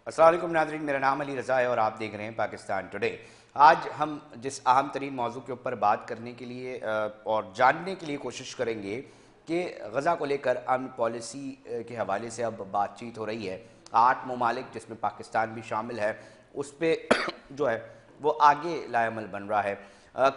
السلام علیکم ناظرین، میرا نام علی رضا ہے اور آپ دیکھ رہے ہیں پاکستان ٹوڈے۔ آج ہم جس اہم ترین موضوع کے اوپر بات کرنے کے لیے اور جاننے کے لیے کوشش کریں گے کہ غزہ کو لے کر امن پالیسی کے حوالے سے اب بات چیت ہو رہی ہے۔ 8 ممالک جس میں پاکستان بھی شامل ہے اس پہ جو ہے وہ آگے لائے عمل بن رہا ہے۔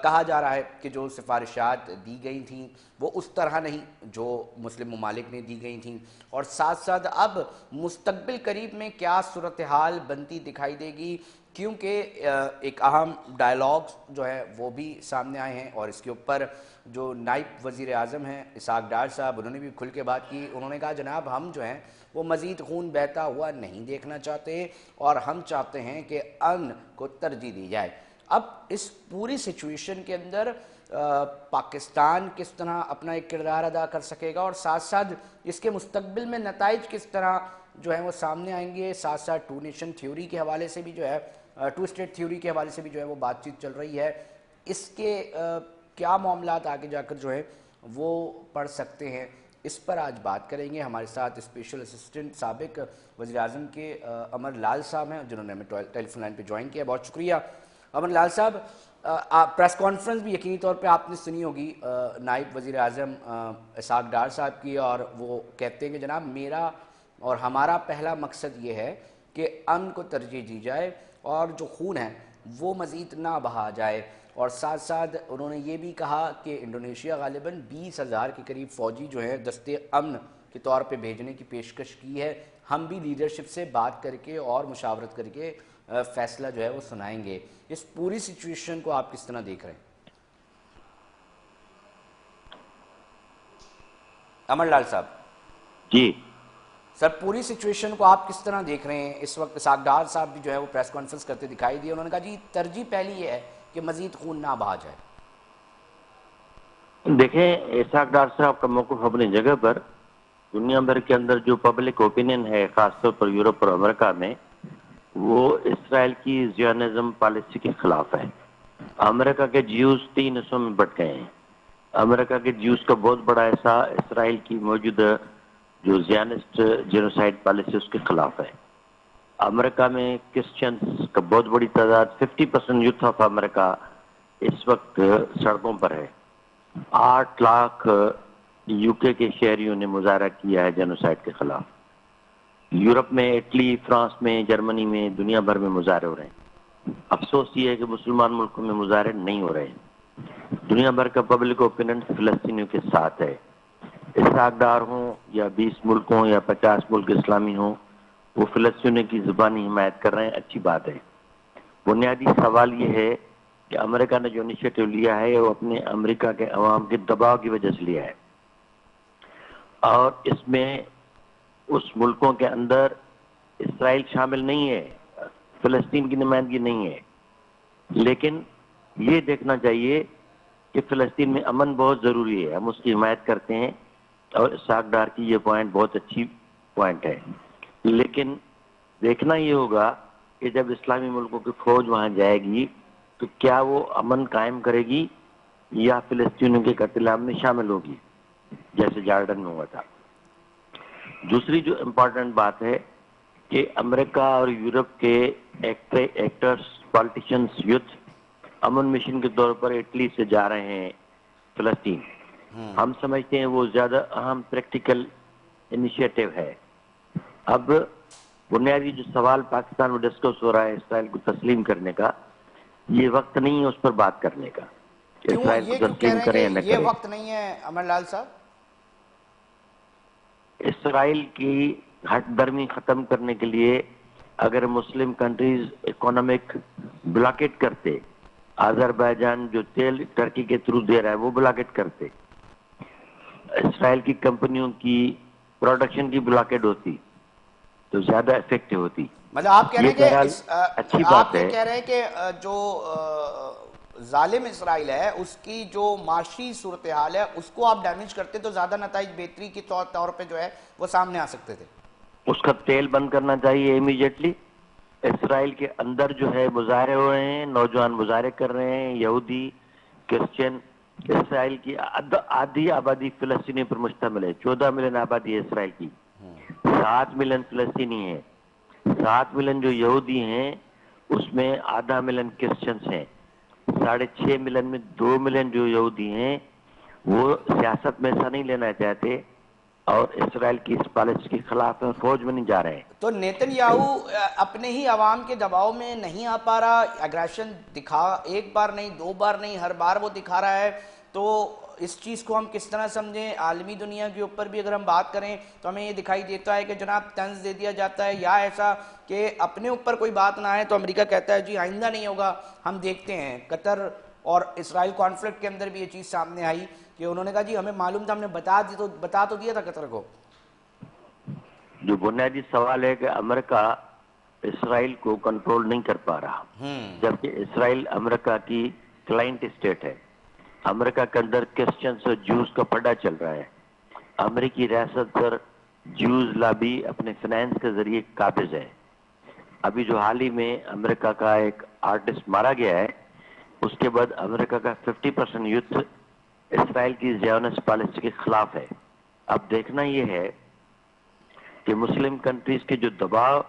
کہا جا رہا ہے کہ جو سفارشات دی گئی تھیں وہ اس طرح نہیں جو مسلم ممالک نے دی گئی تھیں، اور ساتھ ساتھ اب مستقبل قریب میں کیا صورتحال بنتی دکھائی دے گی، کیونکہ ایک اہم ڈائلاگز جو ہے وہ بھی سامنے آئے ہیں۔ اور اس کے اوپر جو نائب وزیر اعظم ہیں اسحاق ڈار صاحب، انہوں نے بھی کھل کے بات کی۔ انہوں نے کہا جناب ہم جو ہیں وہ مزید خون بہتا ہوا نہیں دیکھنا چاہتے اور ہم چاہتے ہیں کہ امن کو ترجیح دی جائے۔ اب اس پوری سچویشن کے اندر پاکستان کس طرح اپنا ایک کردار ادا کر سکے گا، اور ساتھ ساتھ اس کے مستقبل میں نتائج کس طرح جو ہیں وہ سامنے آئیں گے، ساتھ ساتھ ٹو نیشن تھیوری کے حوالے سے بھی جو ہے ٹو اسٹیٹ تھیوری کے حوالے سے بھی جو ہے وہ بات چیت چل رہی ہے۔ اس کے کیا معاملات آگے جا کر جو ہے وہ پڑھ سکتے ہیں، اس پر آج بات کریں گے۔ ہمارے ساتھ اسپیشل اسسٹنٹ سابق وزیر اعظم کے امر لال صاحب ہیں جنہوں نے ہمیں ٹیلی فون لائن پہ جوائن کیا، بہت شکریہ امر لال صاحب۔ پریس کانفرنس بھی یقینی طور پہ آپ نے سنی ہوگی نائب وزیر اعظم اسحاق ڈار صاحب کی، اور وہ کہتے ہیں کہ جناب میرا اور ہمارا پہلا مقصد یہ ہے کہ امن کو ترجیح دی جائے اور جو خون ہے وہ مزید نہ بہا جائے، اور ساتھ ساتھ انہوں نے یہ بھی کہا کہ انڈونیشیا غالباً 20,000 کے قریب فوجی جو ہیں دستے امن کے طور پہ بھیجنے کی پیشکش کی ہے۔ ہم بھی لیڈرشپ سے بات کر کے اور مشاورت کر کے فیصلہ جو ہے وہ سنائیں گے۔ اس پوری سچویشن کو آپ کس طرح دیکھ رہے ہیں امر لال صاحب؟ جی سر، پوری سچویشن کو آپ کس طرح دیکھ رہے ہیں؟ اس وقت اسحاق ڈار صاحب بھی جو ہے وہ پریس کانفرنس کرتے دکھائی دیے، انہوں نے کہا جی ترجیح پہلی یہ ہے کہ مزید خون نہ بہا جائے۔ دیکھیں، اسحاق ڈار صاحب کا موقف اپنی جگہ پر، دنیا بھر کے اندر جو پبلک اوپینین ہے خاص طور پر یورپ اور امریکہ میں، وہ اسرائیل کی زیونزم پالیسی کے خلاف ہے۔ امریکہ کے جیوز 3 حصوں میں بٹ گئے ہیں۔ امریکہ کے جیوز کا بہت بڑا حصہ اسرائیل کی موجودہ جو زیانسٹ جینوسائیڈ پالیسی اس کے خلاف ہے۔ امریکہ میں کرسچنز کا بہت بڑی تعداد 50% یوتھ آف امریکہ اس وقت سڑکوں پر ہے۔ 8 لاکھ یو کے شہریوں نے مظاہرہ کیا ہے جینوسائیڈ کے خلاف۔ یورپ میں، اٹلی، فرانس میں، جرمنی میں، دنیا بھر میں مظاہرے ہو رہے ہیں۔ افسوس یہ ہے کہ مسلمان ملکوں میں مظاہرے نہیں ہو رہے ہیں۔ دنیا بھر کا پبلک اوپینین فلسطینیوں کے ساتھ ہے۔ اسحاق ڈار ہوں یا 20 ملک ہوں یا 50 ملک اسلامی ہوں، وہ فلسطینیوں کی زبانی حمایت کر رہے ہیں، اچھی بات ہے۔ بنیادی سوال یہ ہے کہ امریکہ نے جو انیشیٹو لیا ہے وہ اپنے امریکہ کے عوام کے دباؤ کی وجہ سے لیا ہے، اور اس میں اس ملکوں کے اندر اسرائیل شامل نہیں ہے، فلسطین کی نمائندگی نہیں ہے۔ لیکن یہ دیکھنا چاہیے کہ فلسطین میں امن بہت ضروری ہے، ہم اس کی حمایت کرتے ہیں، اور اسحاق ڈار کی یہ پوائنٹ بہت اچھی پوائنٹ ہے۔ لیکن دیکھنا یہ ہوگا کہ جب اسلامی ملکوں کی فوج وہاں جائے گی تو کیا وہ امن قائم کرے گی یا فلسطینیوں کے قتل عام میں شامل ہوگی، جیسے جارڈن میں ہوا تھا۔ دوسری جو امپورٹنٹ بات ہے کہ امریکہ اور یورپ کے ایکٹرز، پالیٹیشنز، یوتھ امن مشن کے طور پر اٹلی سے جا رہے ہیں فلسطین۔ ہم سمجھتے ہیں وہ زیادہ اہم پریکٹیکل انیشیٹو ہے۔ اب بنیادی جو سوال پاکستان میں ڈسکس ہو رہا ہے اسرائیل کو تسلیم کرنے کا، یہ وقت نہیں ہے اس پر بات کرنے کا، کیوں اسرائیل کو یہ کہہ تسلیم رہے ہیں کریں یا کہ نہ یہ کریں۔ وقت نہیں ہے امر لال صاحب؟ اسرائیل کی ہٹ درمی ختم کرنے کے لیے اگر مسلم کنٹریز اکانومک بلاکٹ کرتے، آذربائیجان جو تیل ترکی کے تھرو دے رہا ہے وہ بلاکٹ کرتے، اسرائیل کی کمپنیوں کی پروڈکشن کی بلاکٹ ہوتی تو زیادہ افیکٹو ہوتی۔ مطلب آپ کہہ رہے یہ ہیں کہ بہرحال اچھی آپ بات یہ ہے۔ کہہ رہے ہیں کہ جو ظالم اسرائیل ہے اس کی جو معاشی صورتحال ہے اس کو آپ ڈیمیج کرتے تو زیادہ نتائج بہتری کے طور پہ جو ہے وہ سامنے آ سکتے تھے۔ اس کا تیل بند کرنا چاہیے امیڈیٹلی۔ اسرائیل کے اندر جو ہے مظاہرے ہو رہے ہیں، نوجوان مظاہرے کر رہے ہیں، یہودی، کرسچن۔ اسرائیل کی آدھی آبادی فلسطینی پر مشتمل ہے، 14 ملین آبادی ہے اسرائیل کی، 7 ملین فلسطینی ہیں۔ 7 ملین جو یہودی ہیں اس میں آدھا ملین کرسچنس ہیں. 6.5 ملین میں 2 ملین جو یہودی ہیں وہ سیاست میں حصہ نہیں لینا چاہتے اور اسرائیل کی اس پالیسی کے خلاف ہیں، فوج میں نہیں جا رہے ہیں. تو نیتن یاہو اپنے ہی عوام کے دباؤ میں نہیں آ پا رہا، اگریشن دکھا ایک بار نہیں 2 بار نہیں ہر بار وہ دکھا رہا ہے. تو اس چیز کو ہم کس طرح سمجھیں؟ عالمی دنیا کے اوپر بھی اگر ہم بات کریں تو ہمیں یہ دکھائی دیتا ہے کہ جناب طنز دے دیا جاتا ہے، یا ایسا کہ اپنے اوپر کوئی بات نہ آئے تو امریکہ کہتا ہے جی آئندہ نہیں ہوگا. ہم دیکھتے ہیں قطر اور اسرائیل کانفلکٹ کے اندر بھی یہ چیز سامنے آئی کہ انہوں نے کہا جی ہمیں معلوم تھا، ہم نے بتا تو دیا تھا قطر کو. جو بنیادی سوال ہے کہ امریکہ اسرائیل کو کنٹرول نہیں کر پا رہا، جبکہ اسرائیل امریکہ کی کلائنٹ اسٹیٹ ہے. امریکہ کے اندر کرسچنز اور جوز کا پڑا چل رہا ہے. امریکی ریاست پر جوز لابی اپنے فنانس کے ذریعے قابض ہے. ابھی جو حال ہی میں امریکہ کا ایک آرٹسٹ مارا گیا ہے، اس کے بعد امریکہ کا 50% یوتھ اسرائیل کی زیونسٹ پالیسی کے خلاف ہے. اب دیکھنا یہ ہے کہ مسلم کنٹریز کے جو دباؤ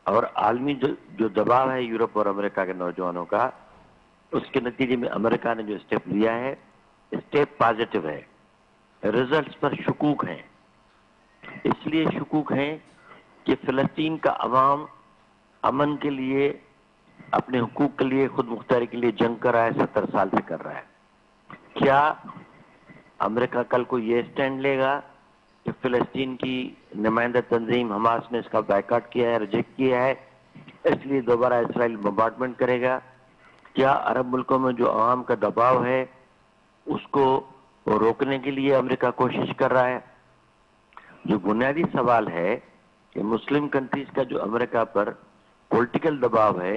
اور عالمی جو دباؤ ہے یورپ اور امریکہ کے نوجوانوں کا، اس کے نتیجے میں امریکہ نے جو اسٹیپ لیا ہے اسٹیپ پازیٹیو ہے. ریزلٹس پر شکوک ہیں. اس لیے شکوک ہیں کہ فلسطین کا عوام امن کے لیے، اپنے حقوق کے لیے، خود مختاری کے لیے جنگ کر رہا ہے، 70 سال سے کر رہا ہے. کیا امریکہ کل کو یہ اسٹینڈ لے گا کہ فلسطین کی نمائندہ تنظیم حماس نے اس کا بائیکاٹ کیا ہے، ریجیکٹ کیا ہے، اس لیے دوبارہ اسرائیل بمبارڈمنٹ کرے گا؟ کیا عرب ملکوں میں جو عوام کا دباؤ ہے اس کو روکنے کے لیے امریکہ کوشش کر رہا ہے؟ جو بنیادی سوال ہے کہ مسلم کنٹریز کا جو امریکہ پر پولیٹیکل دباؤ ہے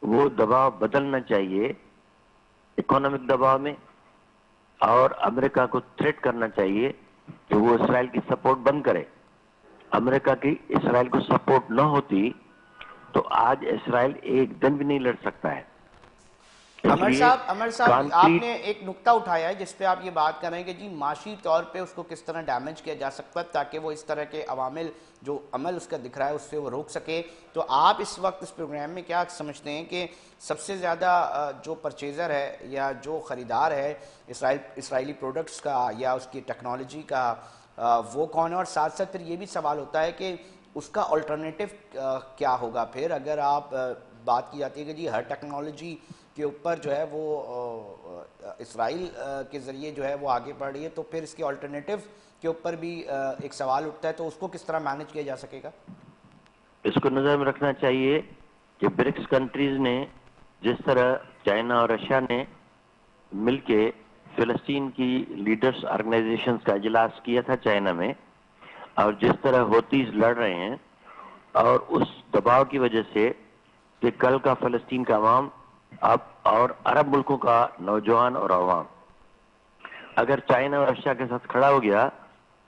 وہ دباؤ بدلنا چاہیے اکنامک دباؤ میں، اور امریکہ کو تھریٹ کرنا چاہیے کہ وہ اسرائیل کی سپورٹ بند کرے. امریکہ کی اسرائیل کو سپورٹ نہ ہوتی تو آج اسرائیل ایک دن بھی نہیں لڑ سکتا ہے. عمر صاحب آپ نے ایک نقطہ اٹھایا ہے جس پہ آپ یہ بات کر رہے ہیں کہ جی معاشی طور پہ اس کو کس طرح ڈیمیج کیا جا سکتا ہے تاکہ وہ اس طرح کے عوامل جو عمل اس کا دکھ رہا ہے اس سے وہ روک سکے. تو آپ اس وقت اس پروگرام میں کیا سمجھتے ہیں کہ سب سے زیادہ جو پرچیزر ہے یا جو خریدار ہے اسرائیلی پروڈکٹس کا یا اس کی ٹیکنالوجی کا، وہ کون ہے؟ اور ساتھ ساتھ پھر یہ بھی سوال ہوتا ہے کہ اس کا الٹرنیٹیو کیا ہوگا پھر، اگر آپ بات کی جاتی ہے کہ جی ہر ٹیکنالوجی کے اوپر جو ہے وہ اسرائیل کے ذریعے جو ہے وہ آگے بڑھ رہی ہے، تو پھر اس کے آلٹرنیٹیو کے اوپر بھی ایک سوال اٹھتا ہے، تو اس کو کس طرح مینج کیا جا سکے گا؟ اس کو نظر میں رکھنا چاہیے کہ برکس کنٹریز نے جس طرح چائنا اور رشیا نے مل کے فلسطین کی لیڈرز آرگنائزیشنز کا اجلاس کیا تھا چائنا میں، اور جس طرح ہوتیز لڑ رہے ہیں، اور اس دباؤ کی وجہ سے کہ کل کا فلسطین کا عوام اب اور عرب ملکوں کا نوجوان اور عوام اگر چائنا اور رشیا کے ساتھ کھڑا ہو گیا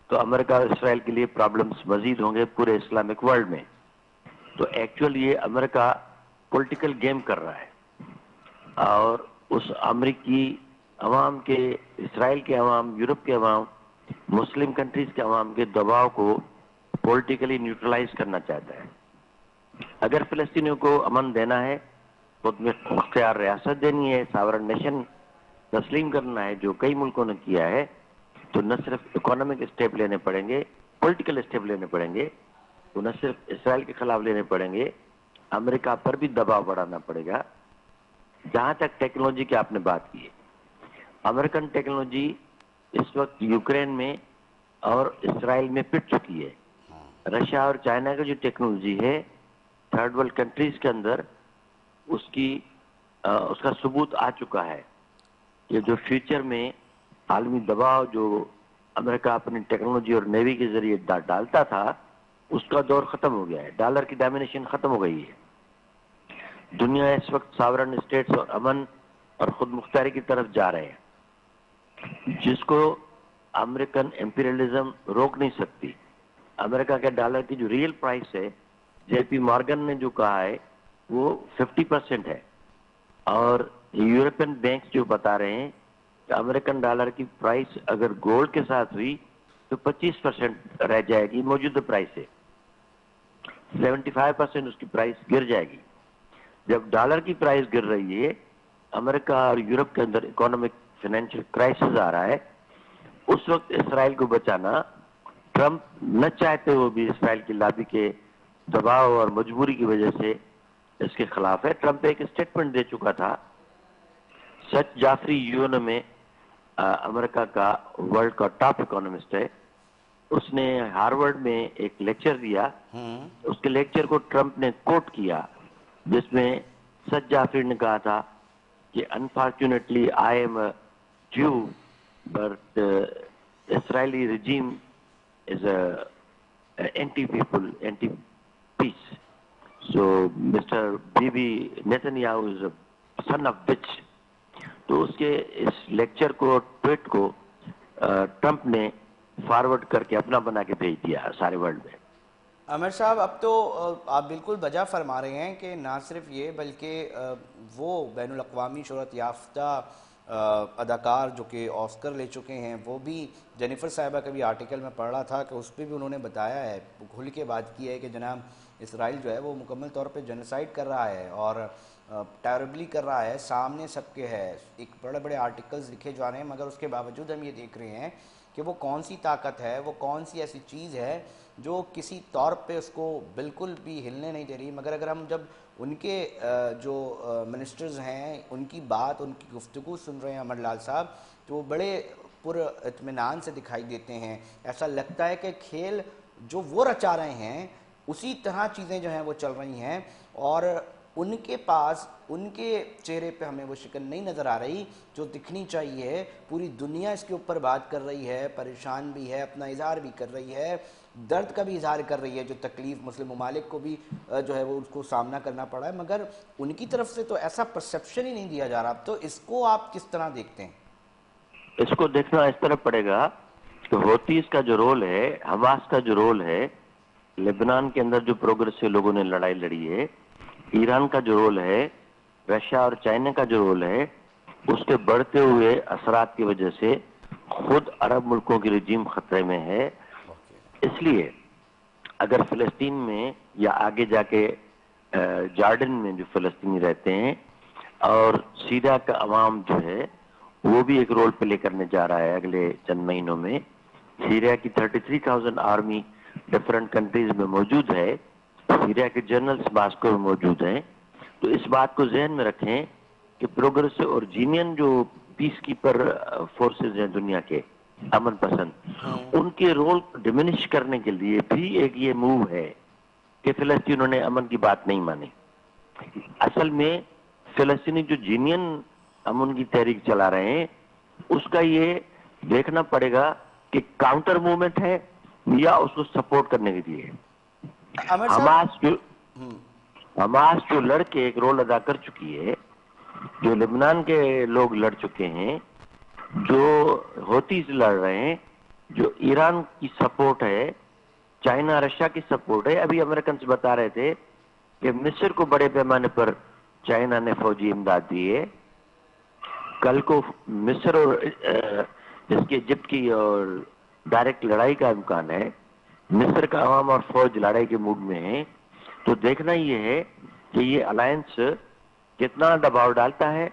تو امریکہ اور اسرائیل کے لیے پرابلمز مزید ہوں گے پورے اسلامک ورلڈ میں. تو ایکچوئل یہ امریکہ پولیٹیکل گیم کر رہا ہے، اور اس امریکی عوام کے، اسرائیل کے عوام، یورپ کے عوام، مسلم کنٹریز کے عوام کے دباؤ کو پولیٹیکلی نیوٹرلائز کرنا چاہتا ہے. اگر فلسطینیوں کو امن دینا ہے، خود میں اختیار ریاست دینی ہے، ساورن نیشن تسلیم کرنا ہے جو کئی ملکوں نے کیا ہے، تو نہ صرف اکانومک اسٹیپ لینے پڑیں گے، پولیٹیکل اسٹیپ لینے پڑیں گے، تو نہ صرف اسرائیل کے خلاف لینے پڑیں گے، امریکہ پر بھی دباؤ بڑھانا پڑے گا. جہاں تک ٹیکنالوجی کی آپ نے بات کی ہے، امریکن ٹیکنالوجی اس وقت یوکرین میں اور اسرائیل میں پٹ چکی ہے. رشیا اور چائنا کا جو ٹیکنالوجی ہے تھرڈ ورلڈ کنٹریز کے اندر اس کا ثبوت آ چکا ہے کہ جو فیوچر میں عالمی دباؤ جو امریکہ اپنی ٹیکنالوجی اور نیوی کے ذریعے ڈالتا تھا اس کا دور ختم ہو گیا ہے. ڈالر کی ڈومینیشن ختم ہو گئی ہے. دنیا اس وقت ساورن اسٹیٹس اور امن اور خود مختاری کی طرف جا رہے ہیں، جس کو امریکن امپیریلزم روک نہیں سکتی. امریکہ کے ڈالر کی جو ریئل پرائس ہے، جے پی مارگن نے جو کہا ہے وہ 50% ہے، اور یورپین بینکس جو بتا رہے ہیں کہ امریکن ڈالر کی پرائس اگر گولڈ کے ساتھ ہوئی تو 25% رہ جائے گی موجودہ پرائس سے. 75% اس کی پرائس گر جائے گی. جب ڈالر کی پرائس گر رہی ہے, امریکہ اور یورپ کے اندر اکانومک فائنینشیل کرائسس آ رہا ہے, اس وقت اسرائیل کو بچانا ٹرمپ نہ چاہتے ہوئے بھی اسرائیل کی لابی کے دباؤ اور مجبوری کی وجہ سے اس کے خلاف ہے. ٹرمپ ایک اسٹیٹمنٹ دے چکا تھا. سچ جعفری یون میں امریکہ کا ورلڈ کا ٹاپ اکانومسٹ ہے, اس نے ہارورڈ میں ایک لیکچر دیا. اس کے لیکچر کو ٹرمپ نے کوٹ کیا, جس میں سچ جعفری نے کہا تھا کہ unfortunately I am a Jew but Israeli regime is a anti-people, anti-peace. So, Mr. Bibi Netanyahu is a son of bitch. تو اس کے اس لیکچر کو, ٹویٹ کو ٹرمپ نے فارورڈ کر کے اپنا بنا کے بھیج دیا سارے ورلڈ میں. عامر صاحب, اب تو آپ بالکل بجا فرما رہے ہیں کہ نہ صرف یہ بلکہ وہ بین الاقوامی شہرت یافتہ اداکار جو کہ آسکر لے چکے ہیں, وہ بھی جینیفر صاحبہ کا بھی آرٹیکل میں پڑھ رہا تھا کہ اس پہ بھی انہوں نے بتایا ہے, کھل کے بات کی ہے کہ جناب اسرائیل جو ہے وہ مکمل طور پہ جینوسائیڈ کر رہا ہے اور ٹیربلی کر رہا ہے, سامنے سب کے ہے. ایک بڑے بڑے آرٹیکلز لکھے جا رہے ہیں, مگر اس کے باوجود ہم یہ دیکھ رہے ہیں کہ وہ کون سی طاقت ہے, وہ کون سی ایسی چیز ہے جو کسی طور پہ اس کو بالکل بھی ہلنے نہیں دے رہی. مگر اگر ہم جب ان کے جو منسٹرز ہیں ان کی بات, ان کی گفتگو سن رہے ہیں امر لال صاحب, تو وہ بڑے پر اطمینان سے دکھائی دیتے ہیں. ایسا لگتا ہے کہ کھیل جو وہ رچا رہے ہیں اسی طرح چیزیں جو ہیں وہ چل رہی ہیں, اور ان کے پاس, ان کے چہرے پہ ہمیں وہ شکل نہیں نظر آ رہی جو دکھنی چاہیے. پوری دنیا اس کے اوپر بات کر رہی ہے, پریشان بھی ہے, اپنا اظہار بھی کر رہی ہے, درد کا بھی اظہار کر رہی ہے, جو تکلیف مسلم ممالک کو بھی جو ہے وہ اس کو سامنا کرنا پڑا ہے, مگر ان کی طرف سے تو ایسا پرسیپشن ہی نہیں دیا جا رہا. تو اس کو آپ کس طرح دیکھتے ہیں؟ اس کو دیکھنا اس طرح پڑے گا کہ ہوتیز کا جو رول ہے, حماس کا جو رول ہے, لبنان کے اندر جو پروگریسو لوگوں نے لڑائی لڑی ہے, ایران کا جو رول ہے, رشیا اور چائنا کا جو رول ہے, اس کے بڑھتے ہوئے اثرات کی وجہ سے خود عرب ملکوں کی رجیم خطرے میں ہے. اس لیے اگر فلسطین میں یا آگے جا کے جارڈن میں جو فلسطینی رہتے ہیں, اور سیریا کا عوام جو ہے وہ بھی ایک رول پلے کرنے جا رہا ہے اگلے چند مہینوں میں. سیریا کی 33,000 آرمی ڈفرنٹ کنٹریز میں موجود ہے, سیریا کے جنرلز ماسکو میں موجود ہیں. تو اس بات کو ذہن میں رکھیں کہ پروگریسو اور جینین جو پیس کیپر فورسز ہیں دنیا کے, امن پسند, ان کے رول کو ڈیمینش کرنے کے لیے بھی ایک یہ موو ہے کہ فلسطینیوں نے امن کی بات نہیں مانی. اصل میں فلسطینی جو جینین امن کی تحریک چلا رہے ہیں, اس کا یہ دیکھنا پڑے گا کہ کاؤنٹر موومنٹ ہے یا اس کو سپورٹ کرنے کے لیے. حماس جو لڑ کے ایک رول ادا کر چکی ہے, جو لبنان کے لوگ لڑ چکے ہیں, جو ہوتیز لڑ رہے ہیں, جو ایران کی سپورٹ ہے, چائنا رشیا کی سپورٹ ہے. ابھی امریکنز بتا رہے تھے کہ مصر کو بڑے پیمانے پر چائنا نے فوجی امداد دی ہے. کل کو مصر اور جس کی ایجپٹ کی اور ڈائریکٹ لڑائی کا امکان ہے. مصر کا عوام اور فوج لڑائی کے موڈ میں ہے. تو دیکھنا یہ ہے کہ یہ الائنس کتنا دباؤ ڈالتا ہے.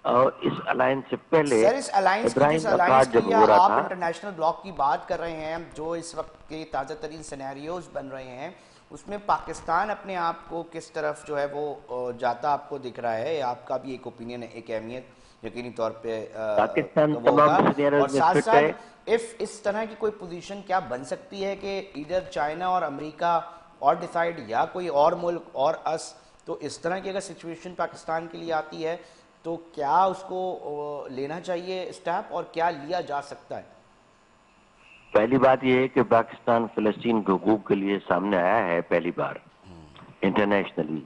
اور اس الائنس سے پہلے سر, اس الائنس کی, جس ابراہیم الائنس اکاد کی جب ہو رہا آپ تھا, انٹرنیشنل بلاک کی بات کر رہے ہیں, جو اس وقت کے تازہ ترین سینیریوز بن رہے ہیں, اس میں پاکستان اپنے آپ کو کس طرف جو ہے وہ جاتا آپ کو دکھ رہا ہے؟ آپ کا بھی ایک اوپینین ہے, ایک اہمیت یقینی طور پہ پاکستان وہ تمام ہوگا. اور سینیریوز میں ساتھ فٹ ہے. ساتھ اس طرح کی کوئی پوزیشن کیا بن سکتی ہے کہ ادھر چائنا اور امریکہ اور ڈیسائیڈ, یا کوئی اور ملک اور اس, تو اس طرح کی اگر سچویشن پاکستان کے لیے آتی ہے تو کیا اس کو لینا چاہیے اسٹیپ, اور کیا لیا جا سکتا ہے؟ پہلی بات یہ ہے کہ پاکستان فلسطین کے حقوق کے لیے سامنے آیا ہے پہلی بار انٹرنیشنلی,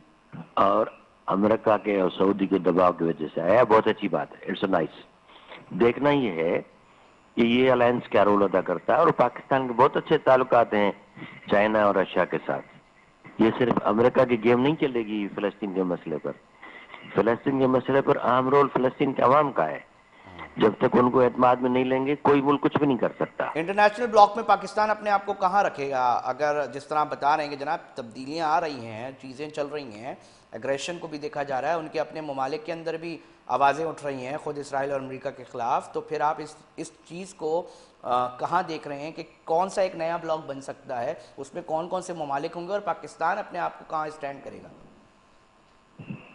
اور امریکہ کے اور سعودی کے دباؤ کی وجہ سے آیا. بہت اچھی بات ہے, اٹس نائس. دیکھنا یہ ہے کہ یہ الائنس کیا رول ادا کرتا ہے. اور پاکستان کے بہت اچھے تعلقات ہیں چائنا اور رشیا کے ساتھ. یہ صرف امریکہ کی گیم نہیں چلے گی فلسطین کے مسئلے پر. فلسطین کے مسئلے پر اہم رول فلسطین کے عوام کا ہے. جب تک ان کو اعتماد میں نہیں لیں گے کوئی ملک کچھ بھی نہیں کر سکتا. انٹرنیشنل بلاک میں پاکستان اپنے آپ کو کہاں رکھے گا؟ اگر جس طرح آپ بتا رہے ہیں کہ جناب تبدیلیاں آ رہی ہیں، چیزیں چل رہی ہیں، ایگریشن کو بھی دیکھا جا رہا ہے، ان کے اپنے ممالک کے اندر بھی آوازیں اٹھ رہی ہیں خود اسرائیل اور امریکہ کے خلاف، تو پھر آپ اس چیز کو کہاں دیکھ رہے ہیں کہ کون سا ایک نیا بلاک بن سکتا ہے، اس میں کون کون سے ممالک ہوں گے اور پاکستان اپنے آپ کو کہاں اسٹینڈ کرے گا؟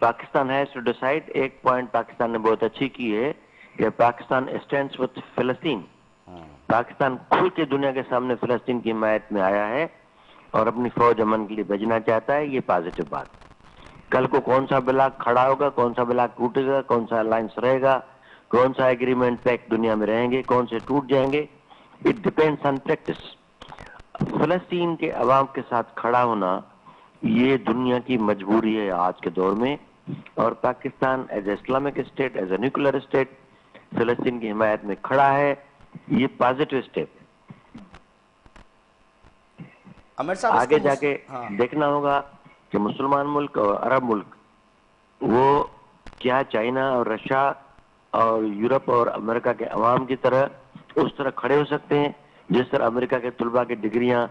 Pakistan has to decide. ایک پوائنٹ پاکستان نے بہت اچھی کی ہے کہ پاکستان اسٹینڈز وتھ فلسطین. پاکستان کھل کے دنیا کے سامنے فلسطین کی حمایت میں آیا ہے اور اپنی فوج امن کے لیے بھیجنا چاہتا ہے. یہ پازیٹو بات. کل کو کون سا بلاک کھڑا ہوگا، کون سا بلاک ٹوٹے گا، کون سا الائنس رہے گا، کون سا ایگریمنٹ پیک دنیا میں رہیں گے، کون سے ٹوٹ جائیں گے، اٹ ڈپینڈس آن پریکٹس. فلسطین کے عوام کے ساتھ کھڑا ہونا یہ دنیا کی مجبوری ہے آج کے دور میں، اور Pakistan as a Islamic state, as a nuclear state فلسطین کی حمایت میں کھڑا ہے. یہ پازیٹو اسٹیپ. عمر صاحب اس کو آگے جا کے ہاں دیکھنا ہوگا کہ مسلمان ملک اور عرب ملک وہ کیا چائنا اور رشیا اور یورپ اور امریکہ کے عوام کی طرح اس طرح کھڑے ہو سکتے ہیں جس طرح امریکہ کے طلباء کی ڈگریاں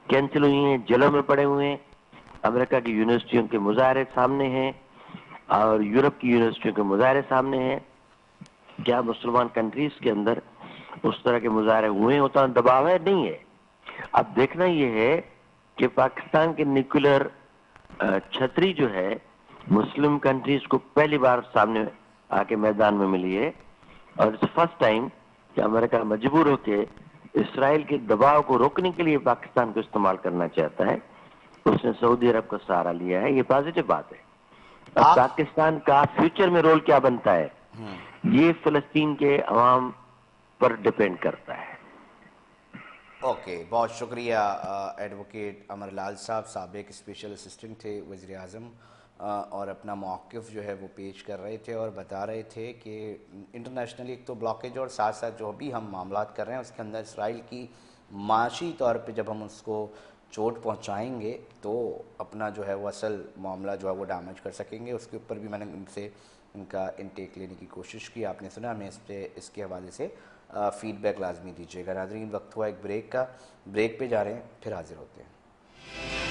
کینسل ہوئی ہیں، جیلوں میں پڑے ہوئے ہیں، امریکہ کی یونیورسٹیوں کے مظاہرے سامنے ہیں اور یورپ کی یونیورسٹیوں کے مظاہرے سامنے ہیں. کیا مسلمان کنٹریز کے اندر اس طرح کے مظاہرے ہوئے ہیں؟ اتنا دباؤ ہے نہیں ہے. اب دیکھنا یہ ہے کہ پاکستان کے نیوکلر چھتری جو ہے مسلم کنٹریز کو پہلی بار سامنے آ کے میدان میں ملی ہے، اور اٹس فرسٹ ٹائم کہ امریکہ مجبور ہو کے اسرائیل کے دباؤ کو روکنے کے لیے پاکستان کو استعمال کرنا چاہتا ہے. اس نے سعودی عرب کا سہارا لیا ہے. یہ پازیٹو بات ہے. اب آپ پاکستان کا فیوچر میں رول کیا بنتا ہے یہ فلسطین کے عوام پر ڈپینڈ کرتا ہے. اوکے، بہت شکریہ ایڈوکیٹ امر لال صاحب، سابق اسپیشل اسسٹنٹ تھے وزیر اعظم، اور اپنا موقف جو ہے وہ پیش کر رہے تھے اور بتا رہے تھے کہ انٹرنیشنلی ایک تو بلاکیج اور ساتھ ساتھ جو بھی ہم معاملات کر رہے ہیں اس کے اندر اسرائیل کی معاشی طور پہ جب ہم اس کو چوٹ پہنچائیں گے تو اپنا جو ہے وہ اصل معاملہ جو ہے وہ ڈیمیج کر سکیں گے. اس کے اوپر بھی میں نے ان سے ان کا انٹیک لینے کی کوشش کی. آپ نے سنا، ہمیں اس کے حوالے سے فیڈ بیک لازمی دیجیے گا. ناظرین، وقت ہوا ایک بریک کا، بریک پہ جا رہے ہیں، پھر حاضر ہوتے ہیں.